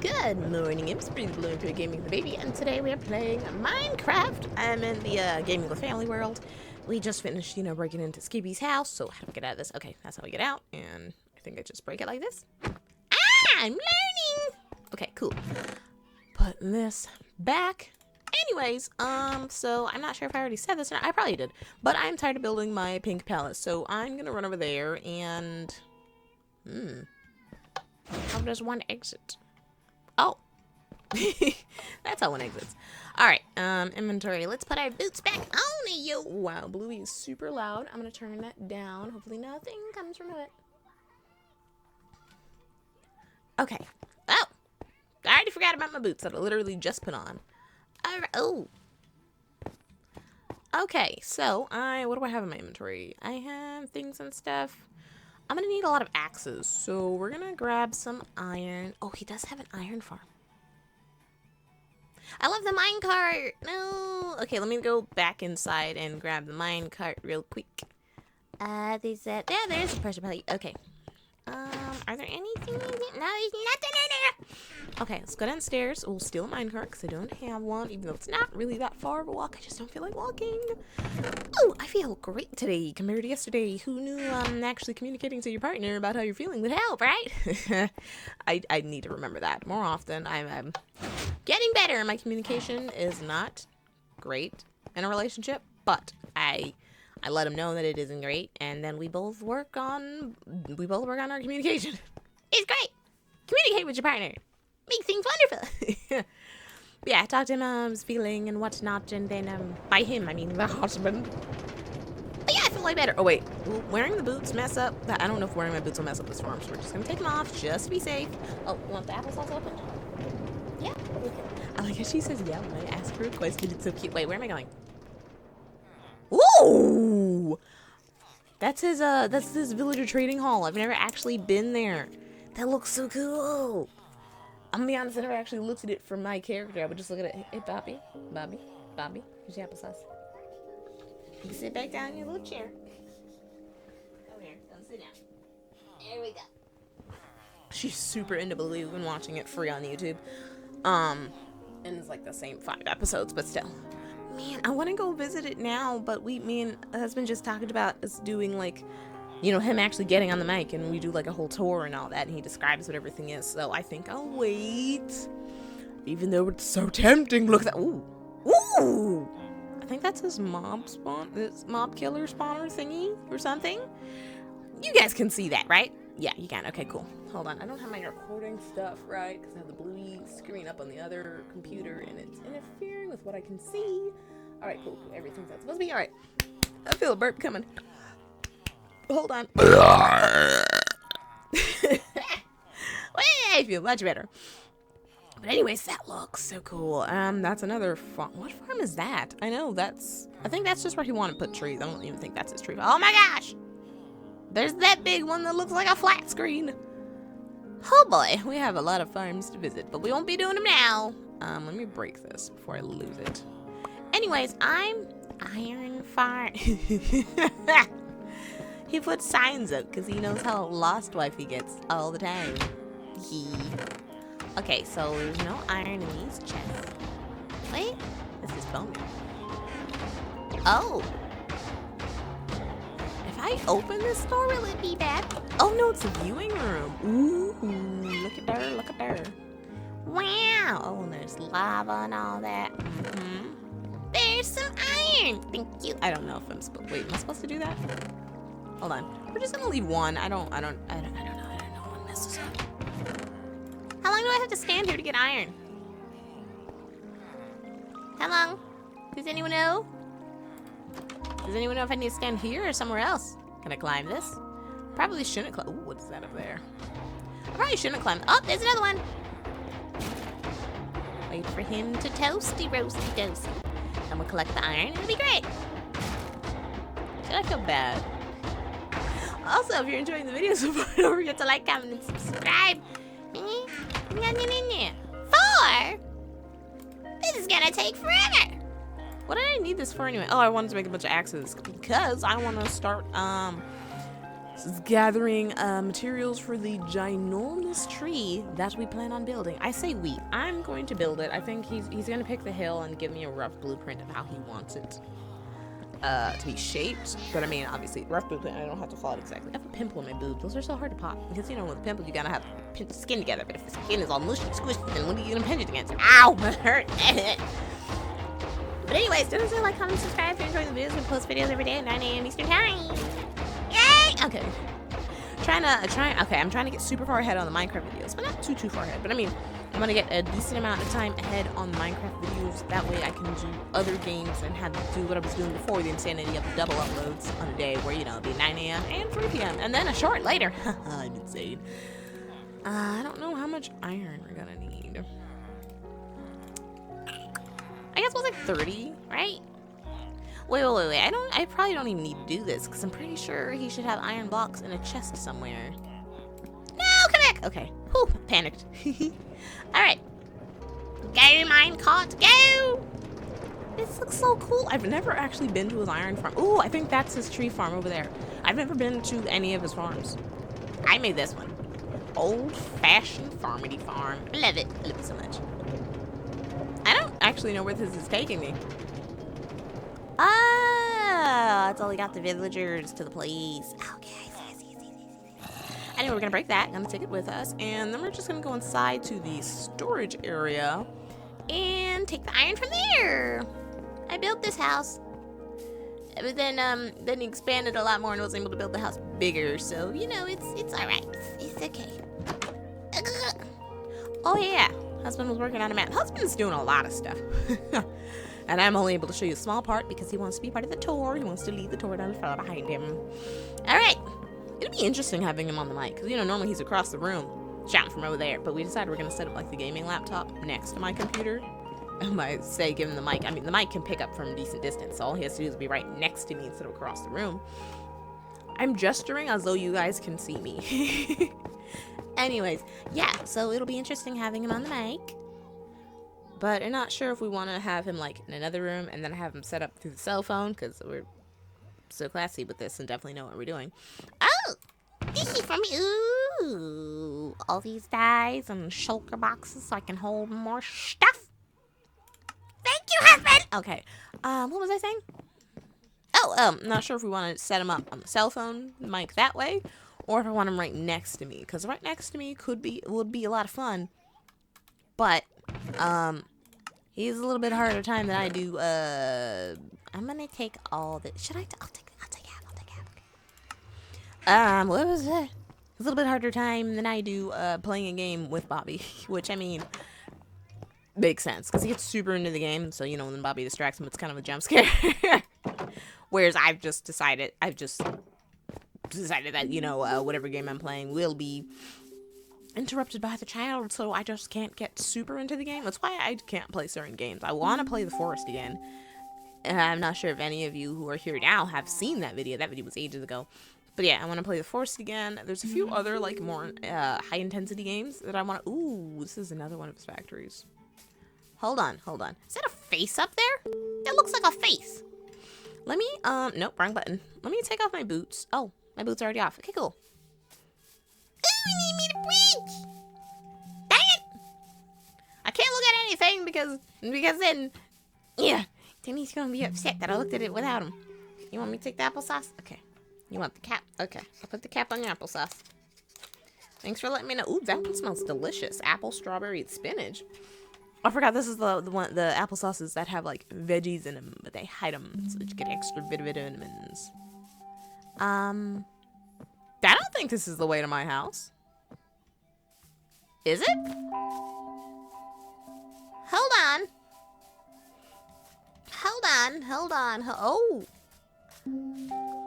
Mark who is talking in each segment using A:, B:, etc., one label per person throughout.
A: Good morning, it's breetheblueimp gaming with the baby, and today we are playing Minecraft. I'm in the gaming with family world. We just finished, breaking into Skippy's house. So how do we get out of this? Okay, that's how we get out, and I think I just break it like this. I'm learning. Okay, cool. Putting this back. Anyways, so I'm not sure if I already said this or not. I probably did, but I'm tired of building my pink palace, so I'm gonna run over there and how does one exit? Oh, that's how one exits. All right, inventory. Let's put our boots back on. Yo, wow, Bluey is super loud. I'm gonna turn that down. Hopefully nothing comes from it. Okay. Oh, I already forgot about my boots that I literally just put on. All right. Oh. Okay, so what do I have in my inventory? I have things and stuff. I'm gonna need a lot of axes, so we're gonna grab some iron. Oh, he does have an iron farm. I love the minecart. No. Okay, let me go back inside and grab the minecart real quick. They said, yeah, there's a pressure plate. Okay. Are there anything? No, there's nothing in there. Okay, let's go downstairs. We'll steal a minecart because I don't have one, even though it's not really that far of a walk. I just don't feel like walking. Oh, I feel great today compared to yesterday. Who knew actually communicating to your partner about how you're feeling would help, right? I need to remember that more often. I'm getting better. My communication is not great in a relationship, but I let him know that it isn't great, and then we both work on our communication. It's great. Communicate with your partner. Make things wonderful. Yeah, I talked to him how I was feeling and whatnot, and then by him I mean the husband. But yeah, I feel like better. Oh wait, will wearing the boots mess up? I don't know if wearing my boots will mess up this farm, so we're just gonna take them off just to be safe. Oh, you want the applesauce open? Yeah. Okay. I like how she says yeah when I ask her a question. It's so cute. Wait, where am I going? Ooh! That's his villager trading hall. I've never actually been there. That looks so cool. I'm gonna be honest, I never actually looked at it from my character. I would just look at it. Hey, Bobby, here's your applesauce. You can sit back down in your little chair. Over here, come sit down. There we go. She's super into Bluey. We've been watching it free on YouTube. And it's like the same 5 episodes, but still. Man, I want to go visit it now, but me and husband just talked about us doing him actually getting on the mic, and we do like a whole tour and all that, and he describes what everything is. So I think I'll wait, even though it's so tempting. Look at that! Ooh! I think that's his mob killer spawner thingy or something. You guys can see that, right? Yeah, you can. Okay, cool. Hold on, I don't have my recording stuff right because I have the Bluey screen up on the other computer, and it's interfering with what I can see. All right, cool. Everything's that's supposed to be. All right. I feel a burp coming. Hold on. I feel much better. But anyways, that looks so cool. That's another farm. What farm is that? I think that's just where he wanted to put trees. I don't even think that's his tree. Oh my gosh! There's that big one that looks like a flat screen. Oh boy, we have a lot of farms to visit, but we won't be doing them now. Let me break this before I lose it. Anyways, I'm iron farm. He puts signs up because he knows how lost wife he gets all the time. Okay, so there's no iron in these chests. Wait, this is bone. Oh. If I open this door, will it be bad? Oh no, it's a viewing room. Ooh, look at her, look at her. Wow. Oh, and there's lava and all that. There's some iron. Thank you. I don't know if I'm supposed. Wait, am I supposed to do that? Hold on. We're just gonna leave one. I don't know. I don't know what messes up. How long do I have to stand here to get iron? How long? Does anyone know? Does anyone know if I need to stand here or somewhere else? Can I climb this? Probably shouldn't climb. Ooh, what's that up there? I probably shouldn't climb. Oh, there's another one. Wait for him to toasty roasty toasty. And we'll collect the iron. It'll be great. Should I feel bad? Also, if you're enjoying the video so far, don't forget to like, comment, and subscribe. 4? This is gonna take forever. What did I need this for anyway? Oh, I wanted to make a bunch of axes because I want to start gathering materials for the ginormous tree that we plan on building. I say we. I'm going to build it. I think he's going to pick the hill and give me a rough blueprint of how he wants it to be shaped. But I mean, obviously, rough blueprint, I don't have to follow it exactly. I have a pimple in my boob. Those are so hard to pop. Because, you know, with a pimple, you gotta have pinch the skin together. But if the skin is all mushy and squishy, then what are you gonna pinch it against? Ow! That hurt. But anyways, don't forget to like, comment, subscribe if you're enjoying the videos. We post videos every day at 9 a.m. Eastern Time. Yay! Okay. I'm trying to get super far ahead on the Minecraft videos. But not too far ahead. But I mean, I'm gonna get a decent amount of time ahead on the Minecraft videos. That way I can do other games and have to do what I was doing before the insanity of the double uploads on a day where, you know, it'd be 9 a.m. and 3 p.m. and then a short later. I'm insane. I don't know how much iron we're gonna need. I guess it was like 30, right? Wait. I probably don't even need to do this because I'm pretty sure he should have iron blocks in a chest somewhere. No, come back. Okay. Whew, panicked. Alright. Go, mine cart, go! This looks so cool. I've never actually been to his iron farm. Ooh, I think that's his tree farm over there. I've never been to any of his farms. I made this one. Old-fashioned farmity farm. Love it. Love it so much. I don't actually know where this is taking me. Ah, it's only got the villagers to the place. Okay. Anyway, we're gonna break that, gonna take it with us, and then we're just gonna go inside to the storage area and take the iron from there. I built this house, but then he expanded a lot more and was able to build the house bigger. So you know, it's all right. It's okay. Oh yeah, husband was working on a map. Husband's doing a lot of stuff, and I'm only able to show you a small part because he wants to be part of the tour. He wants to lead the tour down the far behind him. All right. It'd be interesting having him on the mic, because, you know, normally he's across the room, shouting from over there, but we decided we're going to set up, like, the gaming laptop next to my computer. And I say give him the mic, I mean, the mic can pick up from a decent distance, so all he has to do is be right next to me instead of across the room. I'm gesturing as though you guys can see me. Anyways, yeah, so it'll be interesting having him on the mic. But I'm not sure if we want to have him, like, in another room and then have him set up through the cell phone, because we're so classy with this and definitely know what we're doing. Oh, this is from me. Ooh, all these dies and shulker boxes so I can hold more stuff. Thank you, husband. Okay, what was I saying? Oh, not sure if we want to set him up on the cell phone mic that way, or if I want him right next to me, because right next to me would be a lot of fun. But he has a little bit harder time than I do. I'm gonna take all the. Should I? I'll take half. Okay. What was that? It's a little bit harder time than I do playing a game with Bobby, which I mean makes sense because he gets super into the game. So you know when Bobby distracts him, it's kind of a jump scare. Whereas I've just decided that you know whatever game I'm playing will be interrupted by the child, so I just can't get super into the game. That's why I can't play certain games. I want to play the forest again. And I'm not sure if any of you who are here now have seen that video. That video was ages ago. But yeah, I want to play the forest again. There's a few other, like, more high-intensity games that I want to... Ooh, this is another one of his factories. Hold on. Is that a face up there? That looks like a face. Let me, nope, wrong button. Let me take off my boots. Oh, my boots are already off. Okay, cool. Ooh, you need me to bridge. Dang it. I can't look at anything because then, yeah. Then he's gonna be upset that I looked at it without him. You want me to take the applesauce? Okay. You want the cap? Okay. I'll put the cap on your applesauce. Thanks for letting me know. Ooh, that one smells delicious. Apple, strawberry, and spinach. I forgot this is the applesauces that have like veggies in them, but they hide them so that you get extra vitamins. I don't think this is the way to my house. Is it? Hold on.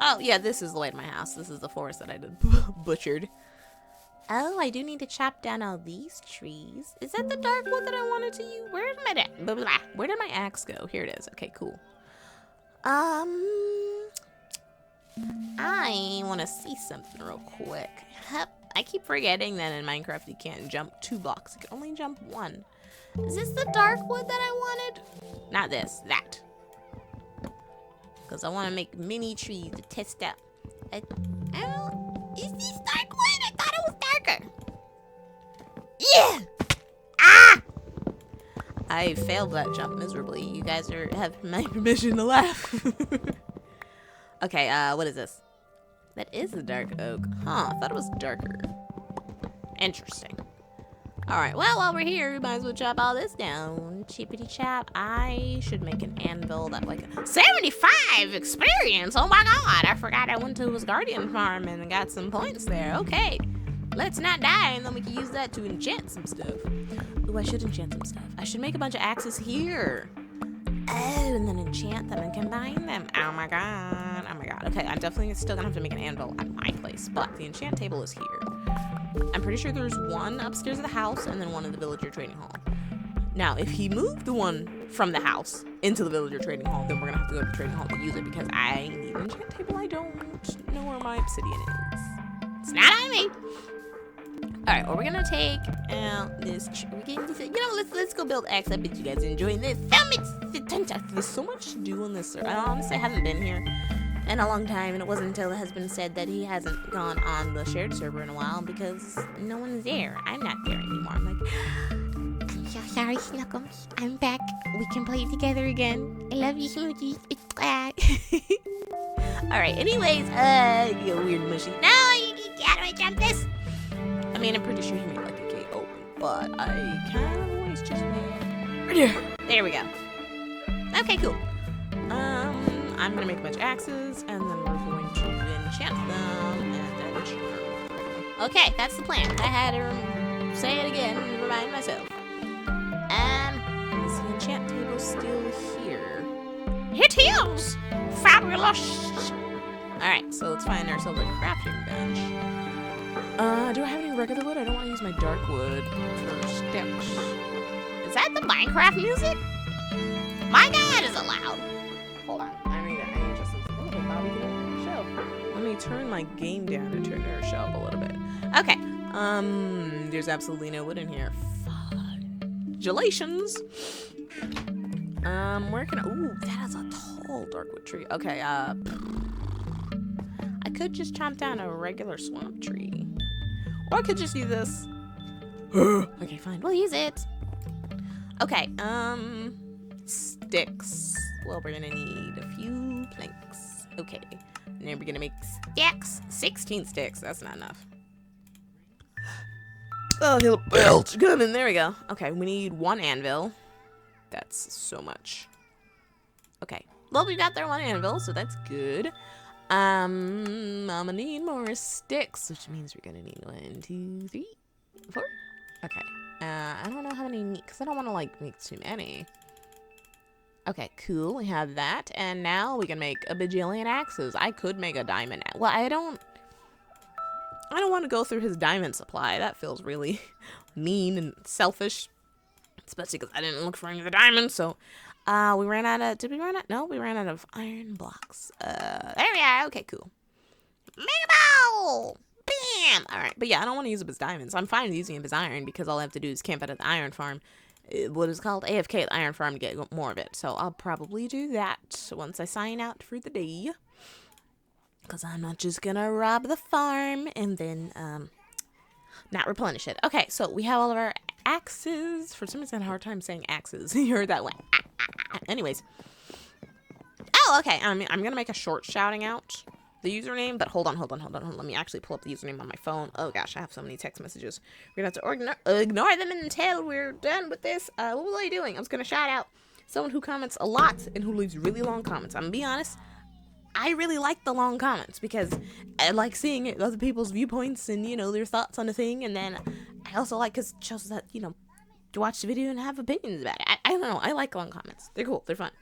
A: Oh, yeah, this is the way to my house. This is the forest that I did butchered. Oh, I do need to chop down all these trees. Is that the dark wood that I wanted to use? Where did my axe go? Here it is. Okay, cool. I want to see something real quick. I keep forgetting that in Minecraft you can't jump 2 blocks. You can only jump 1. Is this the dark wood that I wanted? Not this, that. Because I want to make mini trees to test out. Is this dark wood? I thought it was darker. Yeah! Ah! I failed that jump miserably. You guys have my permission to laugh. Okay, what is this? That is the dark oak. Huh, I thought it was darker. Interesting. Alright, well, while we're here, we might as well chop all this down. Chippity chop. I should make an anvil that like 75 experience. Oh my god, I forgot I went to his guardian farm and got some points there. Okay, let's not die, and then we can use that to enchant some stuff. Ooh, I should enchant some stuff. I should make a bunch of axes here. Oh, and then enchant them and combine them. Oh my god. Oh my god. Okay, I'm definitely still gonna have to make an anvil at my place, but the enchant table is here. I'm pretty sure there's one upstairs of the house and then one in the villager trading hall. Now, if he moved the one from the house into the villager trading hall, then we're gonna have to go to the trading hall to use it because I need an enchant table. I don't know where my obsidian is. It's not on me. All right, well, we're gonna take out this. Let's go build X. I bet you guys are enjoying this. There's so much to do on this server. I honestly haven't been here in a long time, and it wasn't until the husband said that he hasn't gone on the shared server in a while because no one's there. I'm not there anymore. I'm like, sorry, Snuggles. I'm back. We can play together again. I love you, Smoochie. All right. Anyways, you weird mushy. No, how do I jump this? I mean, I'm pretty sure he made like a gate open, but I kind of always just made. There we go. Okay, cool. I'm gonna make a bunch of axes, and then we're going to enchant them, and then charm. Okay, that's the plan. I had to say it again and remind myself. Is the enchant table still here? It is! Fabulous! Alright, so let's find ourselves a crafting bench. Do I have any regular wood? I don't want to use my dark wood for sticks. Is that the Minecraft music? My god, is it loud? Hold on. I need just a little bit. Bobby, get in your show. Let me turn my game down and turn her show up a little bit. Okay. There's absolutely no wood in here. Congratulations. Where can I... Ooh, that is a tall darkwood tree. Okay, I could just chomp down a regular swamp tree. Or I could just use this. Okay, fine. We'll use it. Okay, sticks. Well, we're gonna need a few planks. Okay, and then we're gonna make sticks. 16 sticks. That's not enough. Oh, he'll belch. Good, and there we go. Okay, we need one anvil. That's so much. Okay. Well, we got there one anvil, so that's good. I'm gonna need more sticks, which means we're gonna need 1, 2, 3, 4. Okay. I don't know how many, because I don't want to like make too many. Okay, cool. We have that, and now we can make a bajillion axes. I could make a diamond. Well, I don't want to go through his diamond supply. That feels really mean and selfish, especially because I didn't look for any of the diamonds. So, we ran out of. Did we run out? No, we ran out of iron blocks. There we are. Okay, cool. Make a bowl. Bam! Alright, but yeah, I don't want to use up his diamonds. I'm fine with using up his iron because all I have to do is camp out at the iron farm. What is called AFK at the iron farm to get more of it. So I'll probably do that once I sign out for the day. Because I'm not just gonna rob the farm and then, not replenish it. Okay, so we have all of our axes. For some reason I had a hard time saying axes. You heard that one. Anyways. Oh, okay. I'm gonna make a short shouting out the username, but hold on. Let me actually pull up the username on my phone. Oh gosh, I have so many text messages. We're gonna have to ignore them until we're done with this. What was I doing? I was gonna shout out someone who comments a lot and who leaves really long comments. I'm gonna be honest, I really like the long comments because I like seeing other people's viewpoints and, you know, their thoughts on the thing, and then I also like because it shows that, you know, to watch the video and have opinions about it. I don't know, I like long comments. They're cool, they're fun.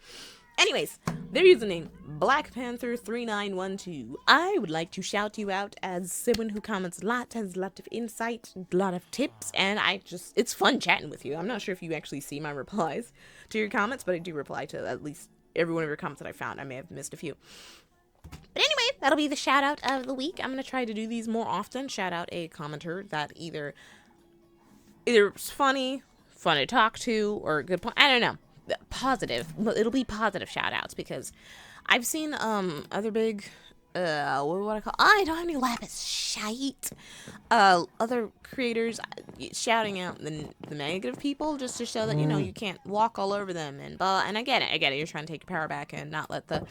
A: Anyways, their username, Black Panther 3912. I would like to shout you out as someone who comments a lot, has a lot of insight, a lot of tips, and it's fun chatting with you. I'm not sure if you actually see my replies to your comments, but I do reply to at least every one of your comments that I found. I may have missed a few. But anyway, that'll be the shout out of the week. I'm going to try to do these more often. Shout out a commenter that either it's funny, fun to talk to, or a good point. I don't know. Positive. It'll be positive shout outs because I've seen other big what I call, I don't have any lapis. Shite. Other creators shouting out the negative people just to show that, you know, you can't walk all over them. And I get it. You're trying to take your power back and not let the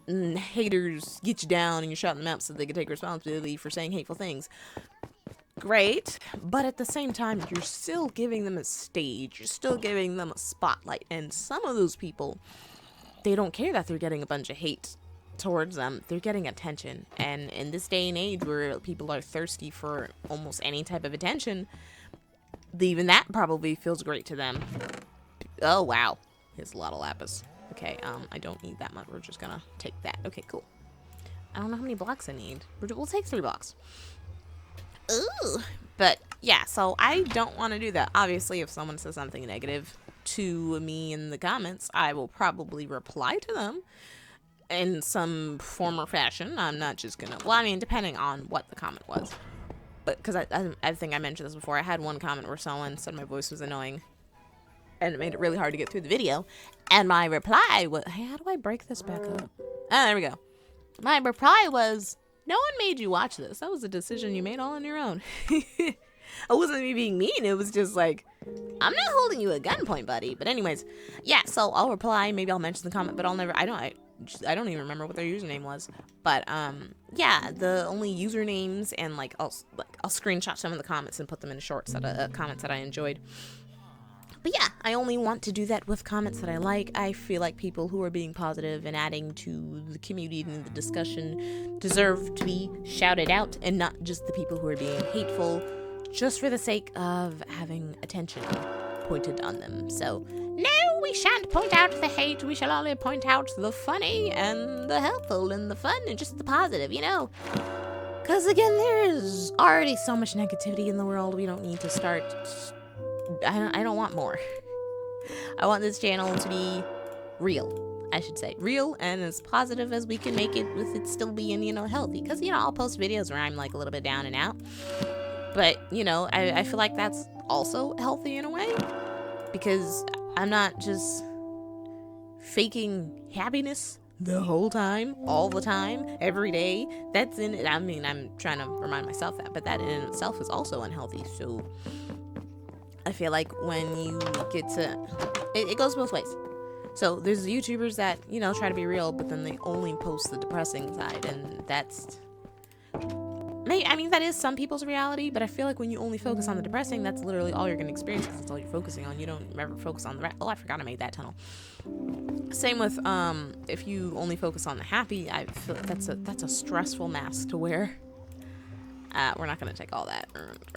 A: haters get you down, and you're shouting them out so they can take responsibility for saying hateful things. Great, but at the same time, you're still giving them a stage. You're still giving them a spotlight. And some of those people, they don't care that they're getting a bunch of hate towards them. They're getting attention. And in this day and age where people are thirsty for almost any type of attention, even that probably feels great to them. Oh, wow. Here's a lot of lapis. Okay, I don't need that much. We're just gonna take that. Okay, cool. I don't know how many blocks I need. We'll take 3 blocks. Ooh. But, yeah, so I don't want to do that. Obviously, if someone says something negative to me in the comments, I will probably reply to them in some form or fashion. I'm not just gonna, well, I mean, depending on what the comment was. But, because I think I mentioned this before, I had one comment where someone said my voice was annoying, and it made it really hard to get through the video. And my reply was, hey, how do I break this back up? Ah, there we go. My reply was, no one made you watch this. That was a decision you made all on your own. It wasn't me being mean. It was just like, I'm not holding you at gunpoint, buddy. But anyways, yeah, so I'll reply. Maybe I'll mention the comment, but I'll never, I don't even remember what their username was. But, yeah, the only usernames, and like I'll screenshot some of the comments and put them in shorts that comments that I enjoyed. But yeah, I only want to do that with comments that I like. I feel like people who are being positive and adding to the community and the discussion deserve to be shouted out, and not just the people who are being hateful just for the sake of having attention pointed on them. So, no, we shan't point out the hate. We shall only point out the funny and the helpful and the fun and just the positive, you know. Because again, there is already so much negativity in the world. We don't need to start. I don't want more. I want this channel to be real, I should say. Real and as positive as we can make it with it still being, you know, healthy. Because, you know, I'll post videos where I'm like a little bit down and out. But, you know, I feel like that's also healthy in a way. Because I'm not just faking happiness the whole time, all the time, every day. That's in it. I mean, I'm trying to remind myself that. But that in itself is also unhealthy. So I feel like when you get to, it goes both ways. So there's YouTubers that, you know, try to be real, but then they only post the depressing side, and that's, I mean, that is some people's reality, but I feel like when you only focus on the depressing, that's literally all you're going to experience, because that's all you're focusing on. You don't ever focus on the rest. Oh, I forgot I made that tunnel. Same with, if you only focus on the happy, I feel like that's a stressful mask to wear. We're not going to take all that.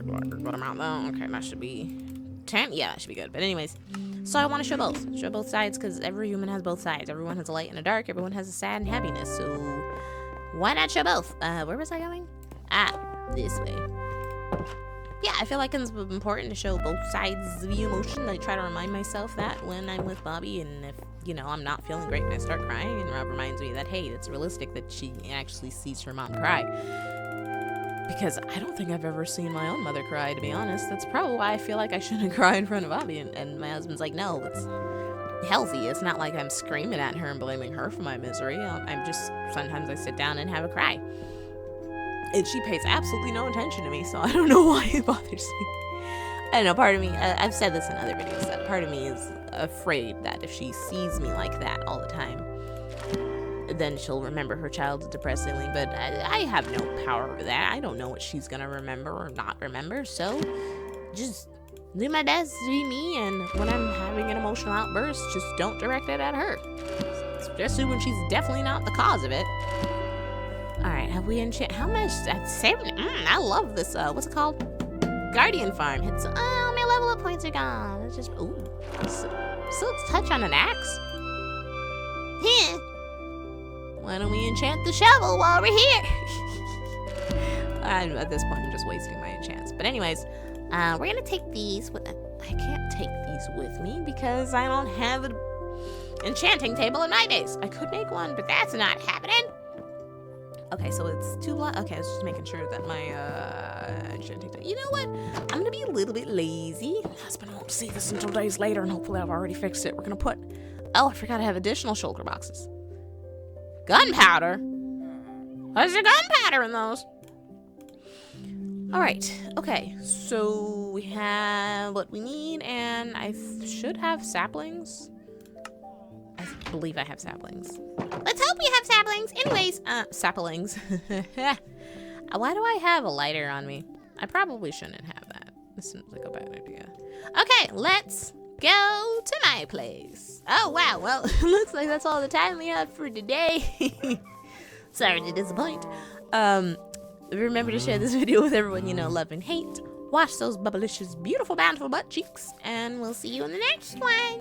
A: What amount though? Okay, that should be 10. Yeah, that should be good. But anyways, so I want to show both sides, because every human has both sides. Everyone has a light and a dark. Everyone has a sad and happiness. So why not show both? Where was I going? This way. Yeah, I feel like it's important to show both sides of the emotion. I try to remind myself that when I'm with Bobbi, and if, you know, I'm not feeling great and I start crying, and Rob reminds me that, hey, it's realistic that she actually sees her mom cry. Because I don't think I've ever seen my own mother cry, to be honest. That's probably why I feel like I shouldn't cry in front of Bobbi. And my husband's like, no, it's healthy. It's not like I'm screaming at her and blaming her for my misery. I'm just, sometimes I sit down and have a cry. And she pays absolutely no attention to me, so I don't know why it bothers me. I don't know, part of me, I've said this in other videos, that part of me is afraid that if she sees me like that all the time, then she'll remember her childhood depressingly. But I have no power over that. I don't know what she's gonna remember or not remember, so just do my best to be me, and when I'm having an emotional outburst, just don't direct it at her, especially when she's definitely not the cause of it. Alright, have we enchanted? How much? That's 7. I love this, what's it called? Guardian Farm. It's, oh, my level up points are gone. It's just, ooh. So let's touch on an axe. Why don't we enchant the shovel while we're here? At this point, I'm just wasting my enchants. But anyways, we're gonna take these with, I can't take these with me because I don't have an enchanting table in my base. I could make one, but that's not happening. Okay, so it's 2 blocks. Okay, I was just making sure that my enchanting table. You know what? I'm gonna be a little bit lazy. My husband won't see this until days later, and hopefully I've already fixed it. We're gonna put, oh, I forgot I have additional shulker boxes. Gunpowder? There's a gunpowder in those. Alright, okay. So we have what we need, and I should have saplings. I believe I have saplings. Let's hope we have saplings. Anyways, saplings. Why do I have a lighter on me? I probably shouldn't have that. This seems like a bad idea. Okay, let's go to my place. Oh, wow. Well, looks like that's all the time we have for today. Sorry to disappoint. Remember to share this video with everyone you know, love, and hate. Wash those bubblicious, beautiful, bountiful butt cheeks. And we'll see you in the next one.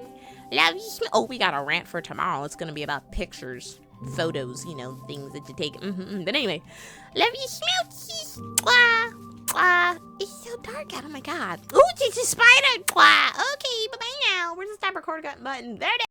A: Love you. Oh, we got a rant for tomorrow. It's going to be about pictures, photos, you know, things that you take. But anyway, love you, smoochies. It's so dark out. Oh my God. Ooh, it's a spider. Okay, bye-bye now. Where's the stop recording button? There it is.